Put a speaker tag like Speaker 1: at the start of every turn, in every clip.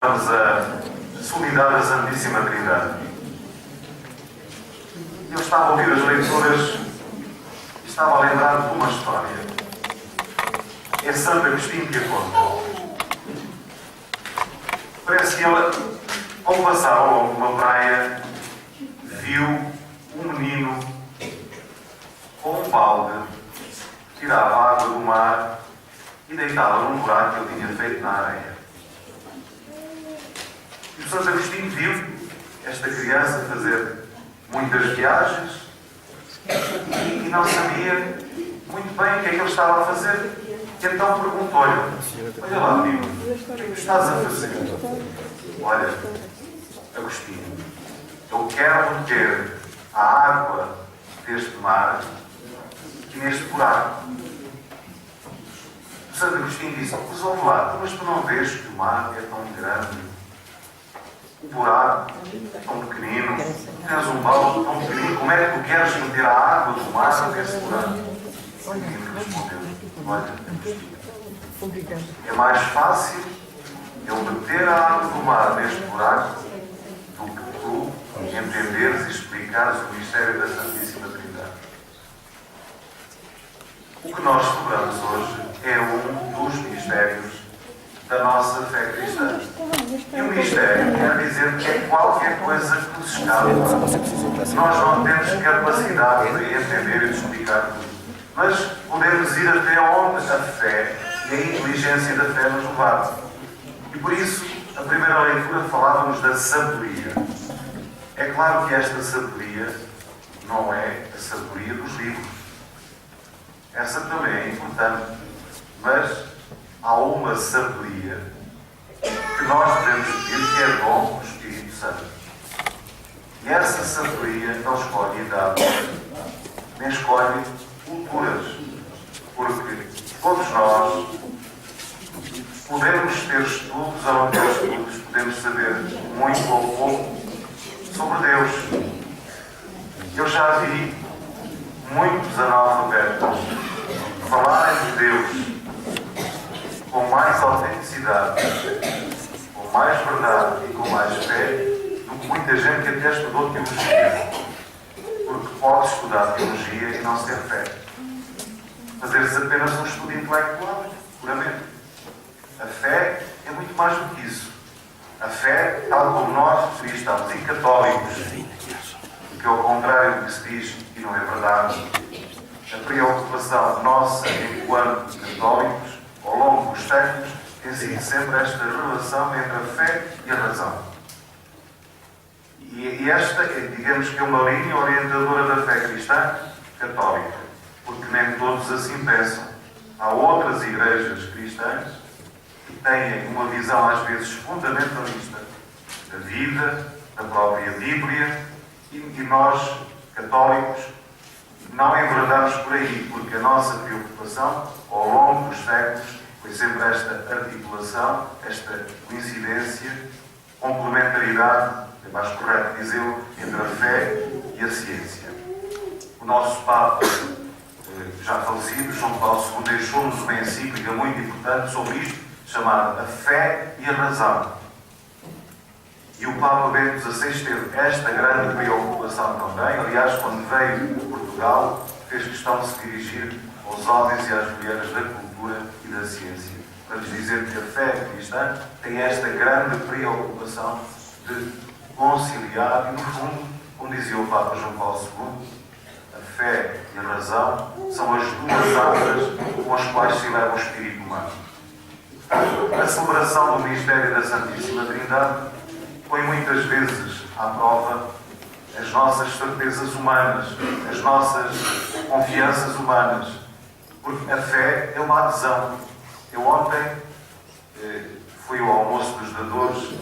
Speaker 1: Vamos a solenidade da Santíssima Trindade. Eu estava a ouvir as leituras e estava a lembrar de uma história. É Santo Agostinho que a conta. Parece que ela, ao passar ao longo de uma praia, viu um menino com um balde que tirava a água do mar e deitava num buraco que ele tinha feito na areia. E o Santo Agostinho viu esta criança fazer muitas viagens e não sabia muito bem o que é que ele estava a fazer. E então perguntou-lhe: olha lá, amigo, o que é que estás a fazer? Olha, Agostinho, eu quero meter a água deste mar aqui neste buraco. O Santo Agostinho disse: mas ouve lá, mas tu não vês que o mar é tão grande? O buraco tão pequenino, tens um balde tão pequenino, como é que tu queres meter a água do mar nesse buraco? O menino respondeu: olha, é mais fácil eu meter a água do mar neste buraco do que tu entenderes e explicares o mistério da Santíssima Trindade. O que nós celebramos hoje é um dos mistérios da nossa fé cristã. E o mistério quer dizer que é qualquer coisa que nos escapa. Nós não temos capacidade de entender e de explicar tudo. Mas podemos ir até onde a fé e a inteligência da fé nos levar. E por isso, a primeira leitura falava-nos da sabedoria. É claro que esta sabedoria não é a sabedoria dos livros. Essa também é importante. Mas há uma sabedoria que nós devemos pedir, que é dom do Espírito Santo. E essa sabedoria não escolhe idade, nem escolhe culturas, porque todos nós podemos ter estudos ou não ter estudos, podemos saber muito ou pouco sobre Deus. Eu já vi muitos analfabetos falarem de Deus com mais autenticidade, com mais verdade e com mais fé do que muita gente que até estudou teologia. Porque pode estudar teologia e não ser fé. Fazer-se apenas um estudo intelectual, puramente. A fé é muito mais do que isso. A fé, tal como nós, cristãos e católicos, que ao contrário do que se diz e não é verdade, a preocupação nossa enquanto católicos ao longo dos séculos tem sido sempre esta relação entre a fé e a razão. E esta é, digamos que é uma linha orientadora da fé cristã católica, porque nem todos assim pensam. Há outras igrejas cristãs que têm uma visão às vezes fundamentalista da vida, da própria Bíblia, e nós, católicos, não enverdamos por aí, porque a nossa preocupação, ao longo dos séculos, foi sempre esta articulação, esta coincidência, complementaridade, é mais correto dizê-lo, entre a fé e a ciência. O nosso Papa, já falecido, João Paulo II, deixou-nos uma encíclica muito importante sobre isto, chamada A Fé e a Razão. E o Papa Bento XVI teve esta grande preocupação também. Aliás, quando veio a Portugal, fez questão de se dirigir aos homens e às mulheres da cultura e da ciência, para lhes dizer que a fé cristã tem esta grande preocupação de conciliar, e no fundo, como dizia o Papa João Paulo II, a fé e a razão são as duas armas com as quais se eleva o espírito humano. A celebração do mistério da Santíssima Trindade põe muitas vezes à prova as nossas certezas humanas, as nossas confianças humanas, porque a fé é uma adesão. Eu ontem fui ao almoço dos dadores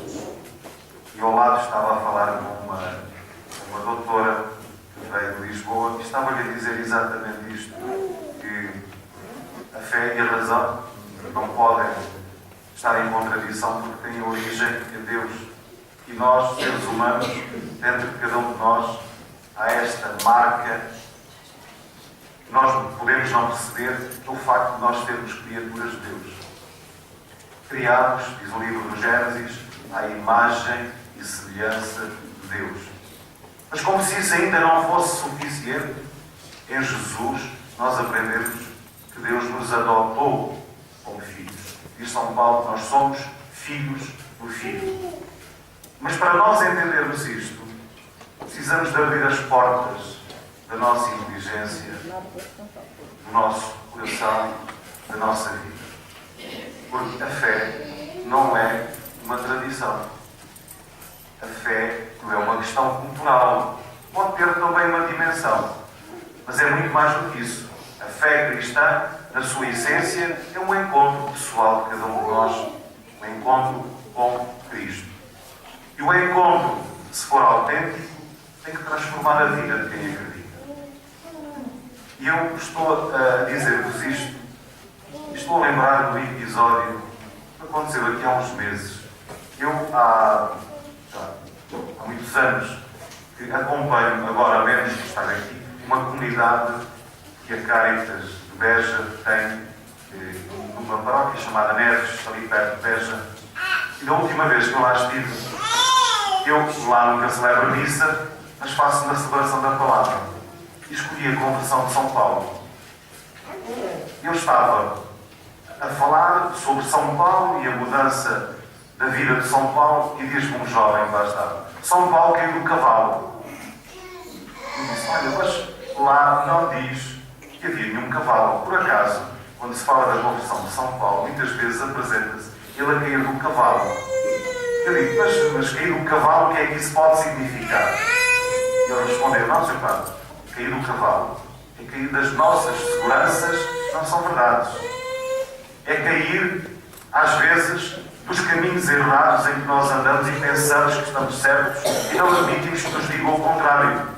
Speaker 1: e ao lado estava a falar com uma doutora que veio de Lisboa e estava-lhe a dizer exatamente isto, que a fé e a razão não podem estar em contradição porque têm origem em Deus. E nós, seres humanos, dentro de cada um de nós, há esta marca que nós podemos não perceber, que é o facto de nós sermos criaturas de Deus. Criados, diz o livro do Gênesis, à imagem e semelhança de Deus. Mas como se isso ainda não fosse suficiente, em Jesus nós aprendemos que Deus nos adotou como filhos. Diz São Paulo que nós somos filhos do Filho. Mas para nós entendermos isto, precisamos de abrir as portas da nossa inteligência, do nosso coração, da nossa vida. Porque a fé não é uma tradição. A fé não é uma questão cultural. Pode ter também uma dimensão, mas é muito mais do que isso. A fé cristã, na sua essência, é um encontro pessoal de cada um de nós, um encontro com Cristo. E o encontro, se for autêntico, tem que transformar a vida de quem acredita. E eu estou a dizer-vos isto, e estou a lembrar do episódio que aconteceu aqui há uns meses. Eu, há muitos anos, que acompanho, agora menos que estar aqui, uma comunidade que a Caritas de Beja tem numa paróquia chamada Neves, ali perto de Beja. E da última vez que eu lá estive, eu lá nunca celebro missa, mas faço na celebração da palavra. E escolhi a conversão de São Paulo. Eu estava a falar sobre São Paulo e a mudança da vida de São Paulo, e diz-me um jovem que lá estava: São Paulo caiu do cavalo. Eu disse: olha, mas lá não diz que havia nenhum cavalo. Por acaso, quando se fala da conversão de São Paulo, muitas vezes apresenta-se ele a cair do cavalo. Eu digo: mas cair do cavalo, o que é que isso pode significar? E ele respondeu: não, Sr. Padre, cair do cavalo é cair das nossas seguranças, não são verdades. É cair, às vezes, dos caminhos errados em que nós andamos e pensamos que estamos certos e não admitimos que nos digam o contrário.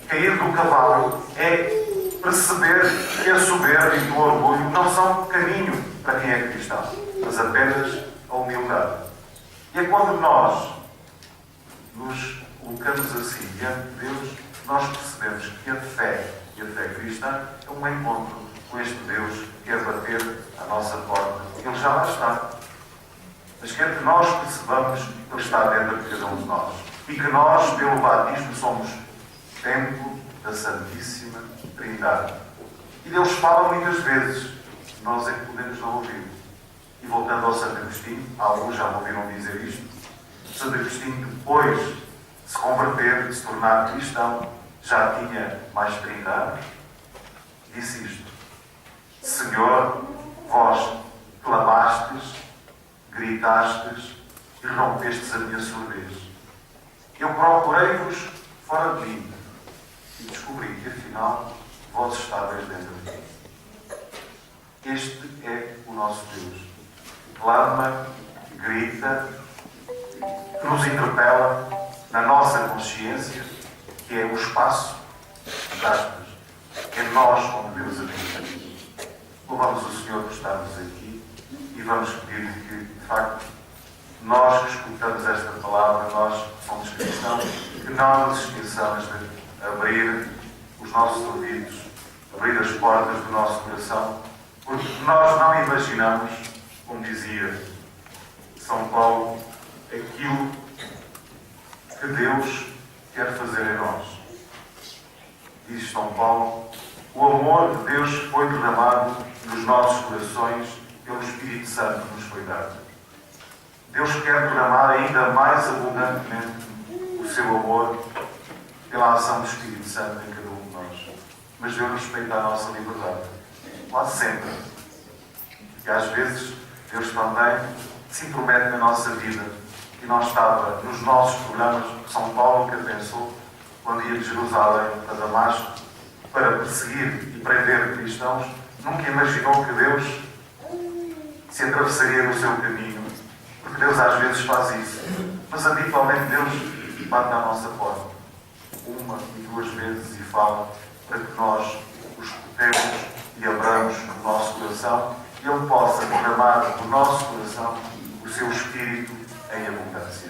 Speaker 1: Cair do cavalo é perceber que a soberba e o orgulho não são caminho para quem é cristão, mas apenas a humildade. E é quando nós nos colocamos assim diante de Deus, nós percebemos que a fé e a fé cristã é um encontro com este Deus que quer bater à nossa porta. Ele já lá está. Mas quer que nós percebamos que Ele está dentro de cada um de nós. E que nós, pelo batismo, somos templo da Santíssima Trindade. E Deus fala muitas vezes, nós é que podemos não ouvir. E voltando ao Santo Agostinho, alguns já me ouviram dizer isto, Santo Agostinho, depois de se converter, de se tornar cristão, já tinha mais de 30 anos, disse isto: Senhor, vós clamastes, gritastes e rompestes a minha surdez. Eu procurei-vos fora de mim e descobri que, afinal, vós estáveis dentro de mim. Este é o nosso Deus. Clama, grita, que nos interpela na nossa consciência, que é o espaço de aspas. É nós onde Deus habita. Louvamos o Senhor por estarmos aqui e vamos pedir que, de facto, nós que escutamos esta palavra, nós que somos cristãos, que não nos esqueçamos de abrir os nossos ouvidos, abrir as portas do nosso coração, porque nós não imaginamos, como dizia São Paulo, aquilo que Deus quer fazer em nós. Diz São Paulo: o amor de Deus foi derramado nos nossos corações pelo Espírito Santo que nos foi dado. Deus quer derramar ainda mais abundantemente o seu amor pela ação do Espírito Santo em cada um de nós. Mas Deus respeita a nossa liberdade. Quase sempre. E às vezes Deus também se intromete na nossa vida. E não estava nos nossos programas. São Paulo que pensou, quando ia de Jerusalém a Damasco, para perseguir e prender cristãos, nunca imaginou que Deus se atravessaria no seu caminho. Porque Deus às vezes faz isso. Mas habitualmente Deus bate à nossa porta. Uma e duas vezes e fala para que nós o escutemos e abramos o nosso coração e Ele possa derramar no nosso coração o seu Espírito em abundância.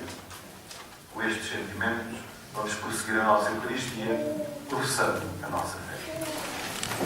Speaker 1: Com estes sentimentos, vamos prosseguir a nossa Eucaristia, professando a nossa fé.